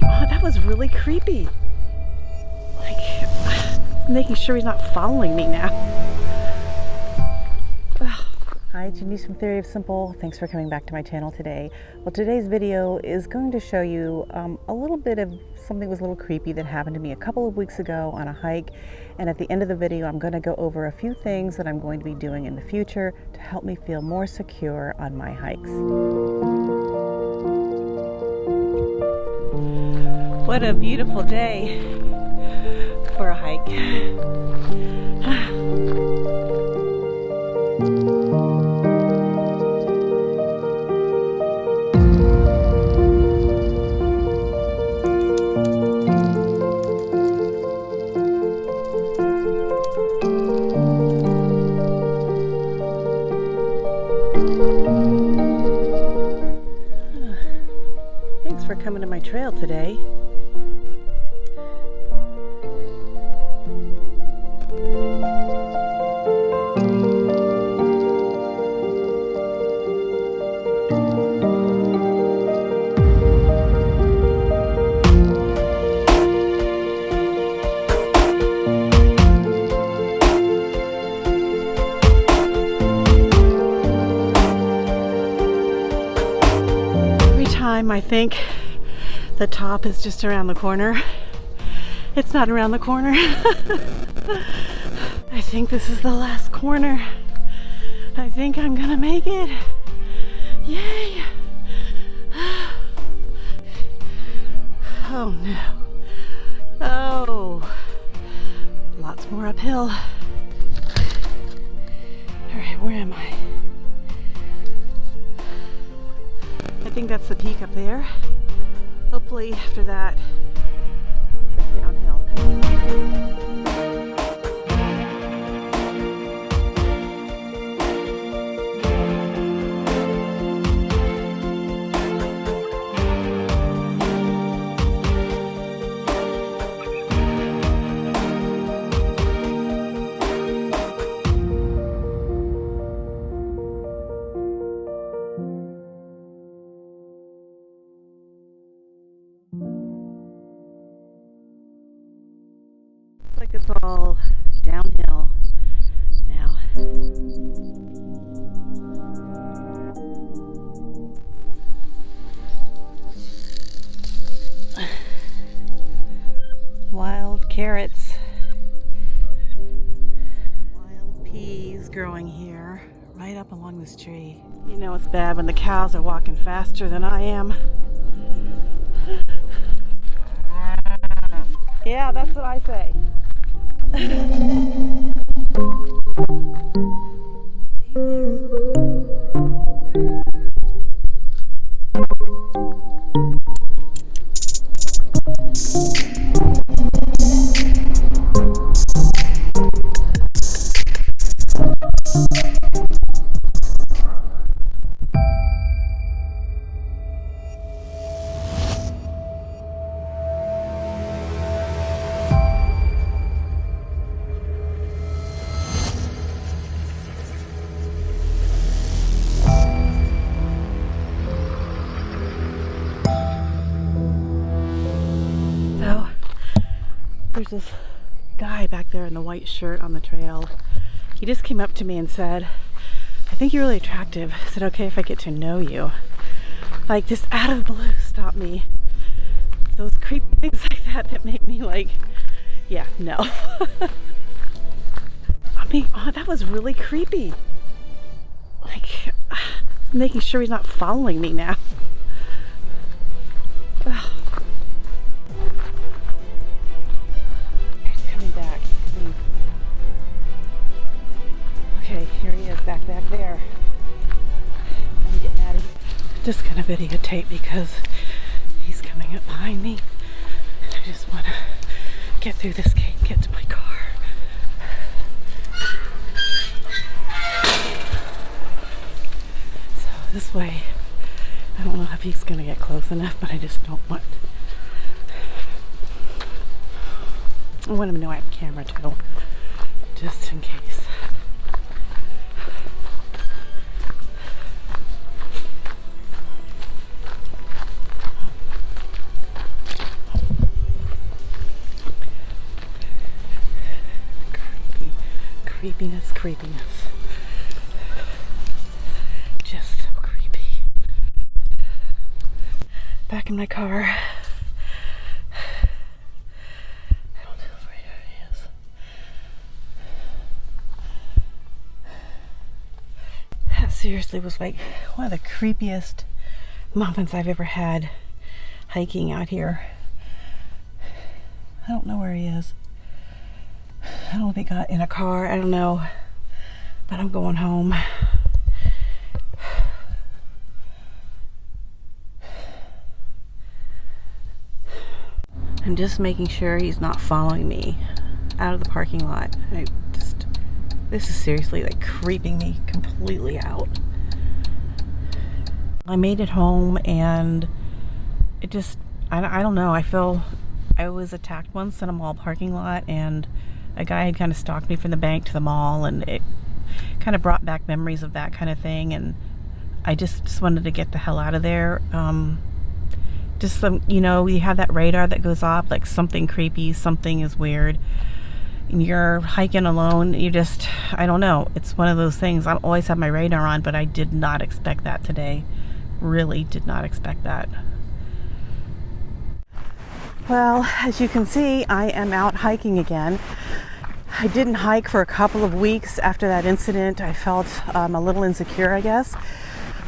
that was really creepy. Like, making sure he's not following me now. Hi, Janice from Theory of Simple. Thanks for coming back to my channel today. Well, today's video is going to show you a little bit of something that was a little creepy that happened to me a couple of weeks ago on a hike. And at the end of the video, I'm going to go over a few things that I'm going to be doing in the future to help me feel more secure on my hikes. What a beautiful day for a hike. Thanks for coming to my trail today. I think the top is just around the corner. It's not around the corner. I think this is the last corner. I think I'm gonna make it. Yay! Oh no. Oh, lots more uphill. All right, where am I? I think that's the peak up there. Hopefully after that, it's downhill. Like it's all downhill now. Wild carrots, wild peas growing here, right up along this tree. You know it's bad when the cows are walking faster than I am. Yeah, that's what I say. There's this guy back there in the white shirt on the trail. He just came up to me and said, "I think you're really attractive. Is it okay if I get to know you?" Like, just out of the blue, stop me. It's those creepy things like that make me like, yeah, no. I mean, that was really creepy. Like, making sure he's not following me now. Okay, here he is back there. Let me get Maddie. Just gonna videotape because he's coming up behind me. And I just wanna get through this gate and get to my car. So this way, I don't know if he's gonna get close enough, but I just don't want. I want him to know I have a camera too, just in case. Creepiness, creepiness. Just so creepy. Back in my car. I don't know where he is. That seriously was like one of the creepiest moments I've ever had hiking out here. I don't know where he is. I don't know if he got in a car, I don't know, but I'm going home. I'm just making sure he's not following me out of the parking lot. This is seriously like creeping me completely out. I made it home and it just, I don't know, I feel I was attacked once in a mall parking lot, and a guy had kind of stalked me from the bank to the mall, and it kind of brought back memories of that kind of thing, and I just wanted to get the hell out of there. Just some, you know, you have that radar that goes off, like something creepy, something is weird, and you're hiking alone, you just, I don't know, it's one of those things. I always have my radar on, but I did not expect that today. Really did not expect that. Well, as you can see, I am out hiking again. I didn't hike for a couple of weeks after that incident. I felt a little insecure, I guess.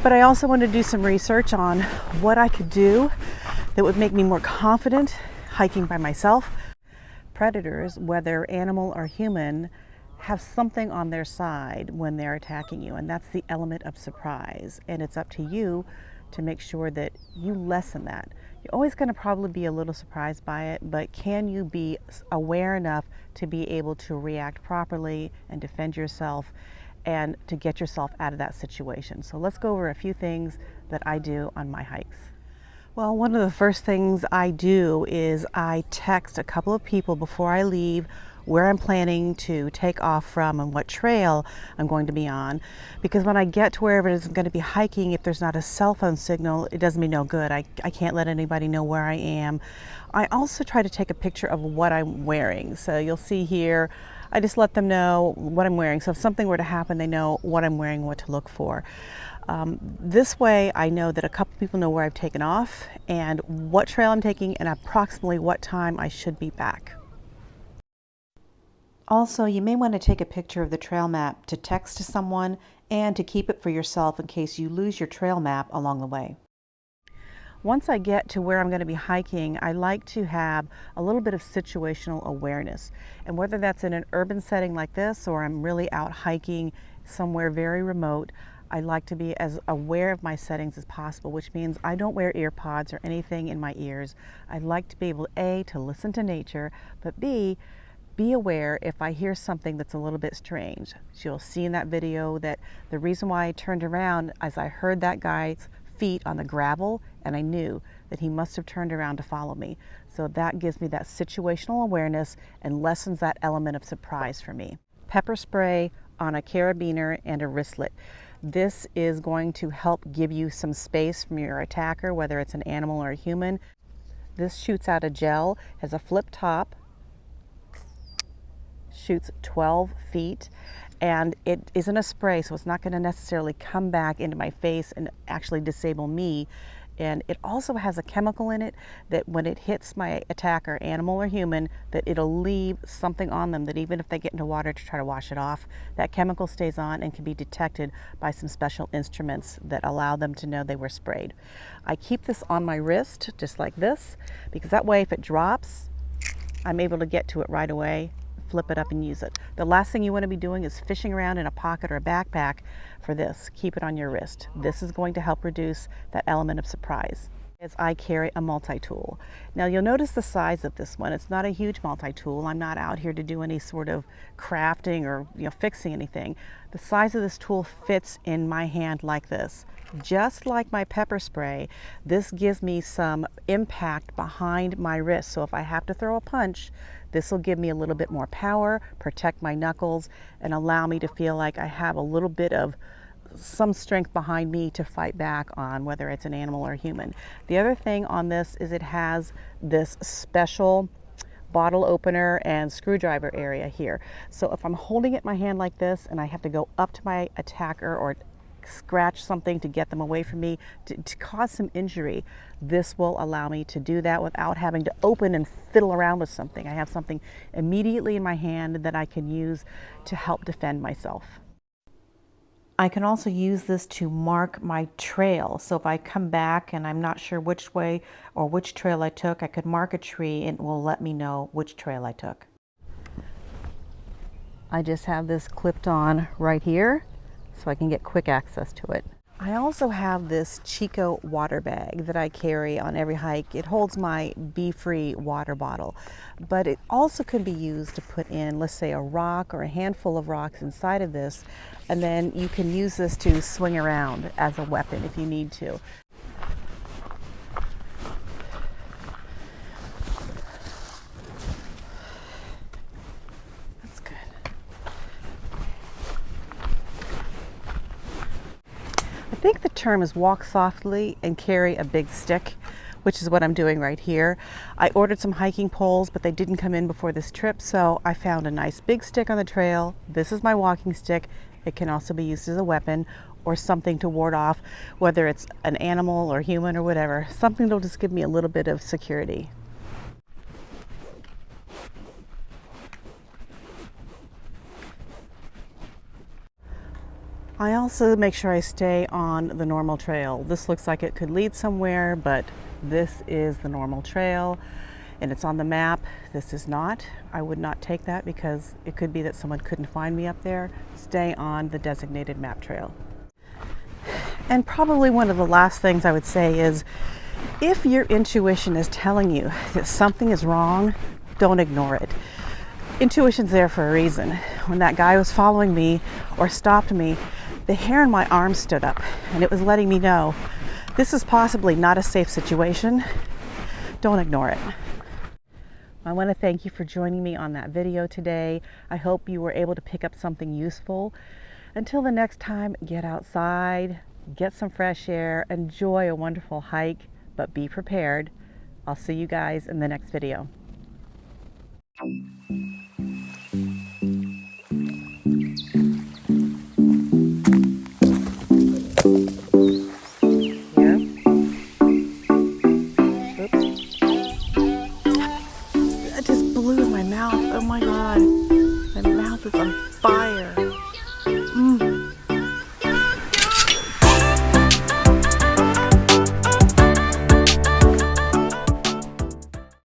But I also wanted to do some research on what I could do that would make me more confident hiking by myself. Predators, whether animal or human, have something on their side when they're attacking you, and that's the element of surprise. And it's up to you to make sure that you lessen that. You're always going to probably be a little surprised by it, but can you be aware enough to be able to react properly and defend yourself and to get yourself out of that situation? So let's go over a few things that I do on my hikes. Well, one of the first things I do is I text a couple of people before I leave where I'm planning to take off from and what trail I'm going to be on, because when I get to wherever it is I'm going to be hiking, if there's not a cell phone signal, it does me no good. I can't let anybody know where I am. I also try to take a picture of what I'm wearing. So you'll see here, I just let them know what I'm wearing. So if something were to happen, they know what I'm wearing, what to look for. This way I know that a couple people know where I've taken off and what trail I'm taking and approximately what time I should be back. Also, you may want to take a picture of the trail map to text to someone and to keep it for yourself in case you lose your trail map along the way. Once I get to where I'm going to be hiking, I like to have a little bit of situational awareness. And whether that's in an urban setting like this or I'm really out hiking somewhere very remote, I like to be as aware of my settings as possible, which means I don't wear ear pods or anything in my ears. I like to be able, A, to listen to nature, but B, be aware if I hear something that's a little bit strange. You'll see in that video that the reason why I turned around is I heard that guy's feet on the gravel and I knew that he must have turned around to follow me. So that gives me that situational awareness and lessens that element of surprise for me. Pepper spray on a carabiner and a wristlet. This is going to help give you some space from your attacker, whether it's an animal or a human. This shoots out a gel, has a flip top, shoots 12 feet, and it isn't a spray, so it's not going to necessarily come back into my face and actually disable me. And it also has a chemical in it that when it hits my attacker, animal or human, that it'll leave something on them that even if they get into water to try to wash it off, that chemical stays on and can be detected by some special instruments that allow them to know they were sprayed. I keep this on my wrist just like this, because that way if it drops, I'm able to get to it right away, flip it up and use it. The last thing you want to be doing is fishing around in a pocket or a backpack for this. Keep it on your wrist. This is going to help reduce that element of surprise. As I carry a multi-tool. Now you'll notice the size of this one. It's not a huge multi-tool. I'm not out here to do any sort of crafting or fixing anything. The size of this tool fits in my hand like this. Just like my pepper spray, this gives me some impact behind my wrist. So if I have to throw a punch, this will give me a little bit more power, protect my knuckles, and allow me to feel like I have a little bit of some strength behind me to fight back on, whether it's an animal or human. The other thing on this is it has this special bottle opener and screwdriver area here. So if I'm holding it in my hand like this and I have to go up to my attacker or scratch something to get them away from me to cause some injury, this will allow me to do that without having to open and fiddle around with something. I have something immediately in my hand that I can use to help defend myself. I can also use this to mark my trail. So if I come back and I'm not sure which way or which trail I took, I could mark a tree and it will let me know which trail I took. I just have this clipped on right here so I can get quick access to it. I also have this Chico water bag that I carry on every hike. It holds my Be-Free water bottle, but it also could be used to put in, let's say, a rock or a handful of rocks inside of this, and then you can use this to swing around as a weapon if you need to. That's good. I think the term is walk softly and carry a big stick, which is what I'm doing right here. I ordered some hiking poles, but they didn't come in before this trip, so I found a nice big stick on the trail. This is my walking stick. It can also be used as a weapon or something to ward off, whether it's an animal or human or whatever, something that'll just give me a little bit of security. I also make sure I stay on the normal trail. This looks like it could lead somewhere, but this is the normal trail and it's on the map. This is not. I would not take that because it could be that someone couldn't find me up there. Stay on the designated map trail. And probably one of the last things I would say is, if your intuition is telling you that something is wrong, don't ignore it. Intuition's there for a reason. When that guy was following me or stopped me, the hair on my arm stood up and it was letting me know this is possibly not a safe situation. Don't ignore it. I want to thank you for joining me on that video today. I hope you were able to pick up something useful. Until the next time, get outside, get some fresh air, enjoy a wonderful hike, but be prepared. I'll see you guys in the next video. Blew in my mouth. Oh my God, my mouth is on fire.